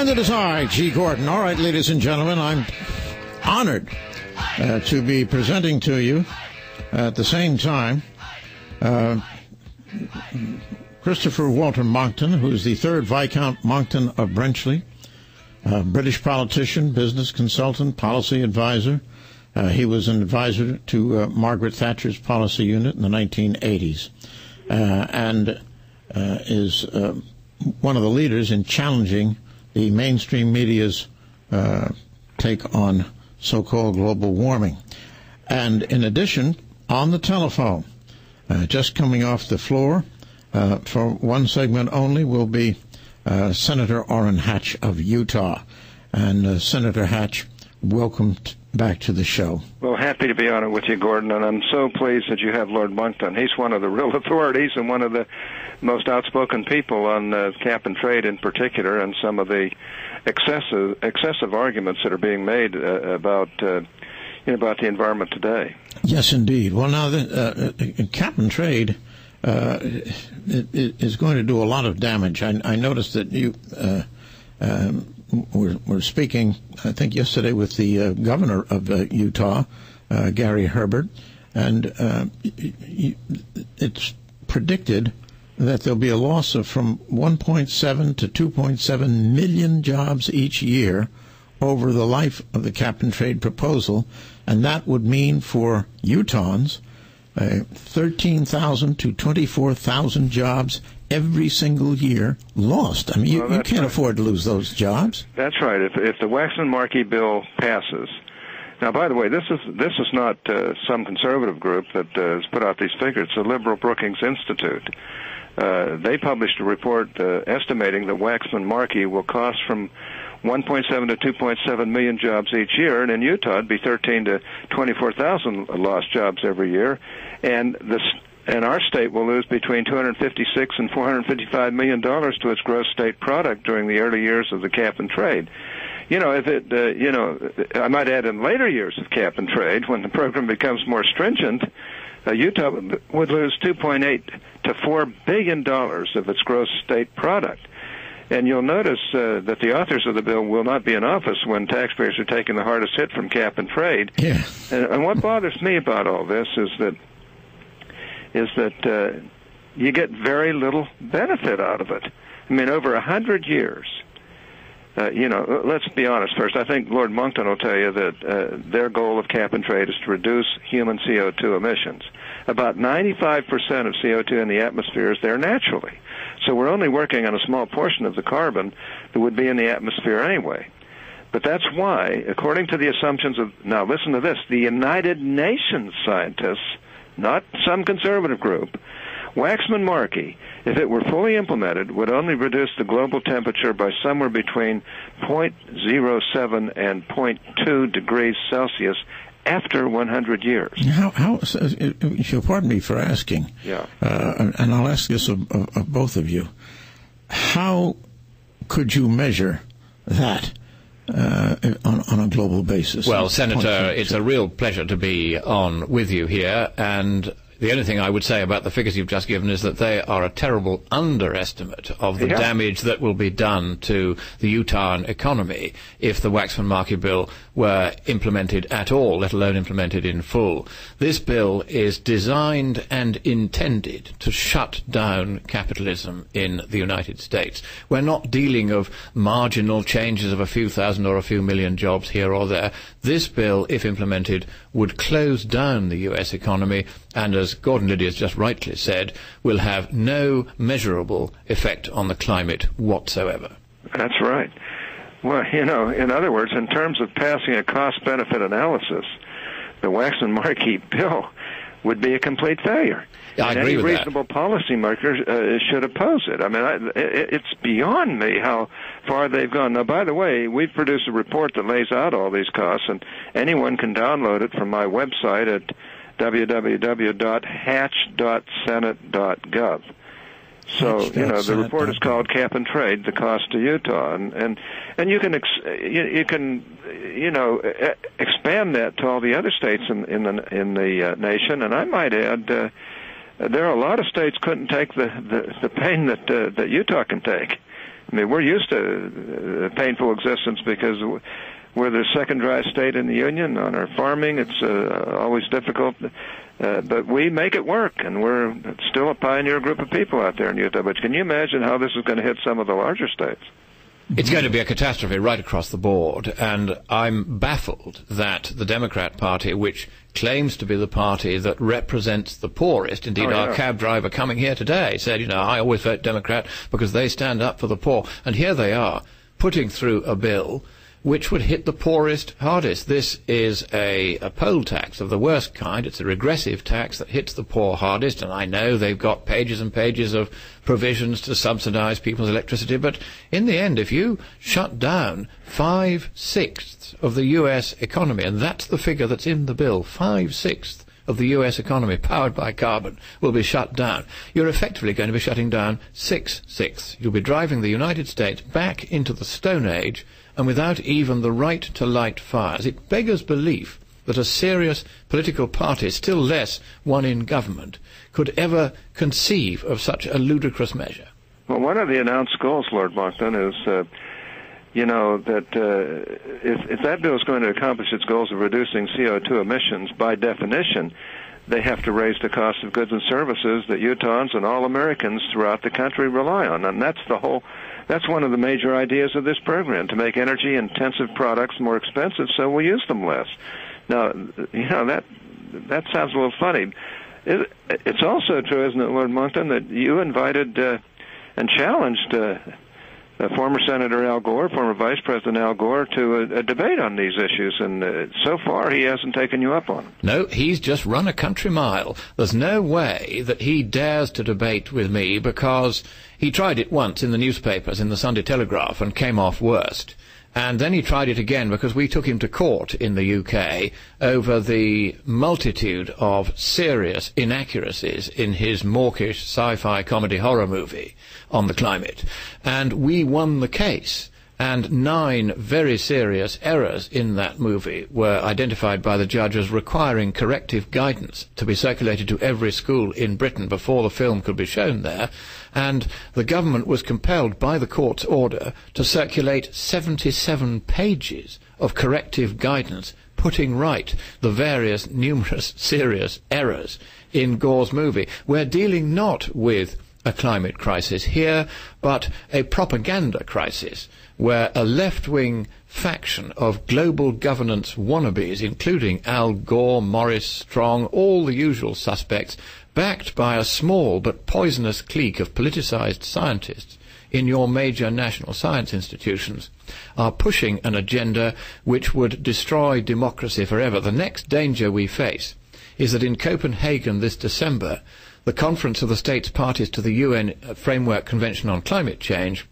And it is I, G. Gordon. All right, ladies and gentlemen, I'm honored to be presenting to you at the same time Christopher Walter Monckton, who is the third Viscount Monckton of Brenchley, British politician, business consultant, policy advisor. He was an advisor to Margaret Thatcher's policy unit in the 1980s and is one of the leaders in challenging the mainstream media's take on so-called global warming. And in addition, on the telephone, just coming off the floor for one segment only, will be Senator Orrin Hatch of Utah. And Senator Hatch, welcome back to the show. Well, happy to be on it with you, Gordon, and I'm so pleased that you have Lord Monckton. He's one of the real authorities and one of the most outspoken people on cap and trade in particular, and some of the excessive arguments that are being made about the environment today. Yes, indeed. Well, now, cap and trade is going to do a lot of damage. I noticed that you were speaking, I think, yesterday with the governor of Utah, Gary Herbert, and it's predicted that there'll be a loss of from 1.7 to 2.7 million jobs each year over the life of the cap and trade proposal, and that would mean for Utahns 13,000 to 24,000 jobs every single year lost. I mean, you can't afford to lose those jobs. That's right. If the Waxman-Markey bill passes. Now, by the way, this is not some conservative group that has put out these figures. It's the liberal Brookings Institute. They published a report estimating that Waxman-Markey will cost from 1.7 to 2.7 million jobs each year, and in Utah it'd be 13 to 24,000 lost jobs every year, and our state will lose between $256 and $455 million to its gross state product during the early years of the cap and trade. I might add in later years of cap and trade, when the program becomes more stringent, Utah would lose $2.8 to $4 billion of its gross state product. And you'll notice that the authors of the bill will not be in office when taxpayers are taking the hardest hit from cap and trade. Yeah. And what bothers me about all this is that you get very little benefit out of it. I mean, over 100 years. Let's be honest first. I think Lord Monckton will tell you that their goal of cap and trade is to reduce human CO2 emissions. About 95% of CO2 in the atmosphere is there naturally. So we're only working on a small portion of the carbon that would be in the atmosphere anyway. But that's why, according to the assumptions of, now listen to this, the United Nations scientists, not some conservative group, Waxman-Markey, if it were fully implemented, would only reduce the global temperature by somewhere between 0.07 and 0.2 degrees Celsius after 100 years. You'll pardon me for asking, yeah, and I'll ask this of both of you. How could you measure that on a global basis? Well, Senator, it's a real pleasure to be on with you here, and the only thing I would say about the figures you've just given is that they are a terrible underestimate of the damage that will be done to the Utah economy if the Waxman-Markey bill were implemented at all, let alone implemented in full. This bill is designed and intended to shut down capitalism in the United States. We're not dealing of marginal changes of a few thousand or a few million jobs here or there. This bill, if implemented, would close down the U.S. economy, and as Gordon Liddy has just rightly said, will have no measurable effect on the climate whatsoever. That's right. Well, in other words, in terms of passing a cost-benefit analysis, the Waxman-Markey bill would be a complete failure. Yeah, I agree with that. Any reasonable policymaker should oppose it. I mean, it's beyond me how far they've gone. Now, by the way, we've produced a report that lays out all these costs, and anyone can download it from my website at www.hatch.senate.gov. So, the report is called Cap and Trade, the Cost to Utah, and you can expand that to all the other states in the nation. And I might add, there are a lot of states couldn't take the pain that Utah can take. I mean, we're used to a painful existence because we're the second dry state in the Union. On our farming, it's always difficult. But we make it work, and we're still a pioneer group of people out there in Utah. But can you imagine how this is going to hit some of the larger states? It's going to be a catastrophe right across the board, and I'm baffled that the Democrat Party, which claims to be the party that represents the poorest, indeed our cab driver coming here today said, I always vote Democrat because they stand up for the poor, and here they are putting through a bill which would hit the poorest hardest. This is a poll tax of the worst kind. It's a regressive tax that hits the poor hardest, and I know they've got pages and pages of provisions to subsidize people's electricity, but in the end, if you shut down 5/6 of the U.S. economy, and that's the figure that's in the bill, 5/6 of the U.S. economy powered by carbon will be shut down, you're effectively going to be shutting down 6/6. You'll be driving the United States back into the Stone Age, and without even the right to light fires. It beggars belief that a serious political party, still less one in government, could ever conceive of such a ludicrous measure. Well, one of the announced goals, Lord Moncton, is, that if that bill is going to accomplish its goals of reducing CO2 emissions, by definition, they have to raise the cost of goods and services that Utahns and all Americans throughout the country rely on. And that's one of the major ideas of this program, to make energy-intensive products more expensive so we use them less. Now, that sounds a little funny. It's also true, isn't it, Lord Moncton, that you invited and challenged former Senator Al Gore, former Vice President Al Gore, to a debate on these issues, and so far he hasn't taken you up on them. No, he's just run a country mile. There's no way that he dares to debate with me, because he tried it once in the newspapers, in the Sunday Telegraph, and came off worst. And then he tried it again because we took him to court in the UK over the multitude of serious inaccuracies in his mawkish sci-fi comedy horror movie on the climate. And we won the case. And 9 very serious errors in that movie were identified by the judge as requiring corrective guidance to be circulated to every school in Britain before the film could be shown there. And the government was compelled by the court's order to circulate 77 pages of corrective guidance putting right the various numerous serious errors in Gore's movie. We're dealing not with a climate crisis here, but a propaganda crisis, where a left-wing faction of global governance wannabes, including Al Gore, Morris Strong, all the usual suspects, backed by a small but poisonous clique of politicized scientists in your major national science institutions, are pushing an agenda which would destroy democracy forever. The next danger we face is that in Copenhagen this December, the Conference of the States Parties to the UN Framework Convention on Climate Change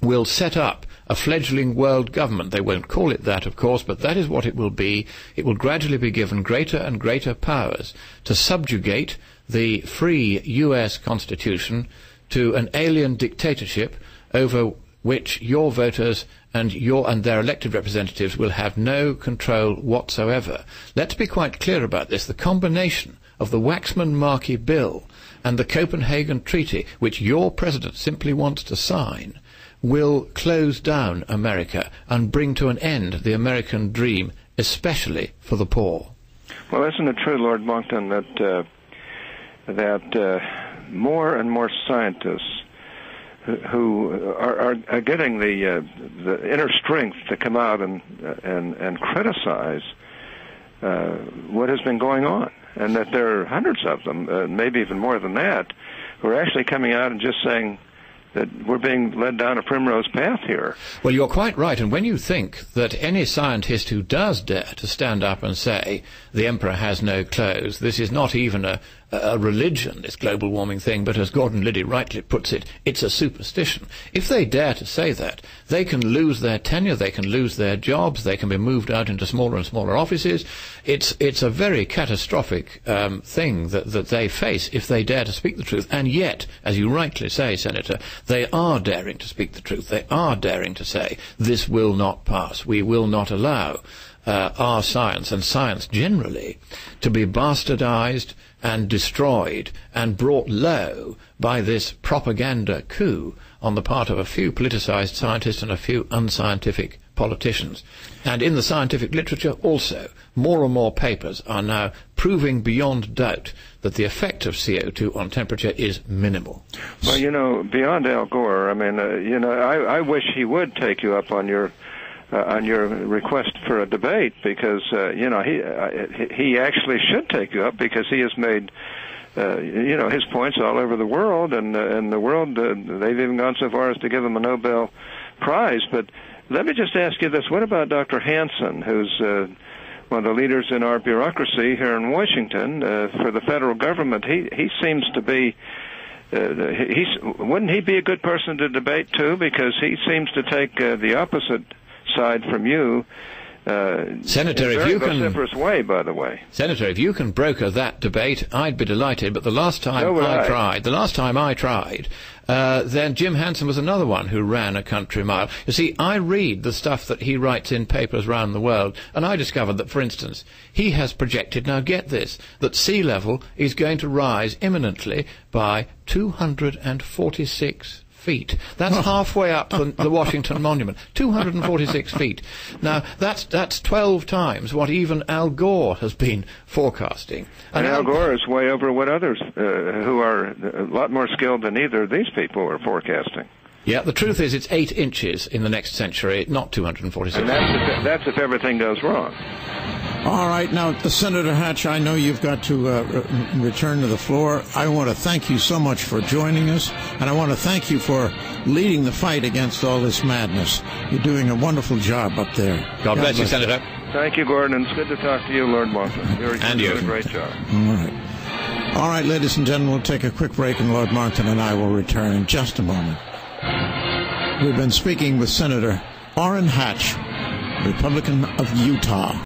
will set up a fledgling world government. They won't call it that, of course, but that is what it will be. It will gradually be given greater and greater powers to subjugate the free US Constitution to an alien dictatorship over which your voters and their elected representatives will have no control whatsoever. Let's be quite clear about this. The combination of the Waxman-Markey Bill and the Copenhagen Treaty, which your president simply wants to sign, will close down America and bring to an end the American dream, especially for the poor. Well, isn't it true, Lord Moncton, that more and more scientists who are getting the inner strength to come out and criticize what has been going on, and that there are hundreds of them, maybe even more than that, who are actually coming out and just saying that we're being led down a primrose path here. Well, you're quite right, and when you think that any scientist who does dare to stand up and say the emperor has no clothes, this is not even a religion, this global warming thing, but as Gordon Liddy rightly puts it, it's a superstition. If they dare to say that, they can lose their tenure, they can lose their jobs, they can be moved out into smaller and smaller offices. It's a very catastrophic thing that they face if they dare to speak the truth. And yet, as you rightly say, Senator, they are daring to speak the truth. They are daring to say, this will not pass. We will not allow our science and science generally to be bastardized and destroyed and brought low by this propaganda coup on the part of a few politicized scientists and a few unscientific politicians. And in the scientific literature also, more and more papers are now proving beyond doubt that the effect of CO2 on temperature is minimal. Well, beyond Al Gore, I mean, I wish he would take you up on your request for a debate, because he actually should take you up, because he has made his points all over the world, and the world they've even gone so far as to give him a Nobel Prize. But let me just ask you this: what about Dr. Hansen, who's one of the leaders in our bureaucracy here in Washington for the federal government? He seems to be. Wouldn't he be a good person to debate too? Because he seems to take the opposite side from you. Senator, in a very vociferous way, by the way. Senator, if you can broker that debate, I'd be delighted. But the last time I tried, then Jim Hansen was another one who ran a country mile. You see, I read the stuff that he writes in papers around the world, and I discovered that, for instance, he has projected, now get this, that sea level is going to rise imminently by 246 feet. That's halfway up the Washington Monument. 246 feet. Now, that's 12 times what even Al Gore has been forecasting. And Al Gore is way over what others who are a lot more skilled than either of these people are forecasting. Yeah, the truth is it's 8 inches in the next century, not 246. And that's if everything goes wrong. All right. Now, Senator Hatch, I know you've got to return to the floor. I want to thank you so much for joining us, and I want to thank you for leading the fight against all this madness. You're doing a wonderful job up there. God bless you, Senator. Thank you, Gordon, and it's good to talk to you, Lord Monckton. You're doing a great job. All right, ladies and gentlemen, we'll take a quick break, and Lord Monckton and I will return in just a moment. We've been speaking with Senator Orrin Hatch, Republican of Utah.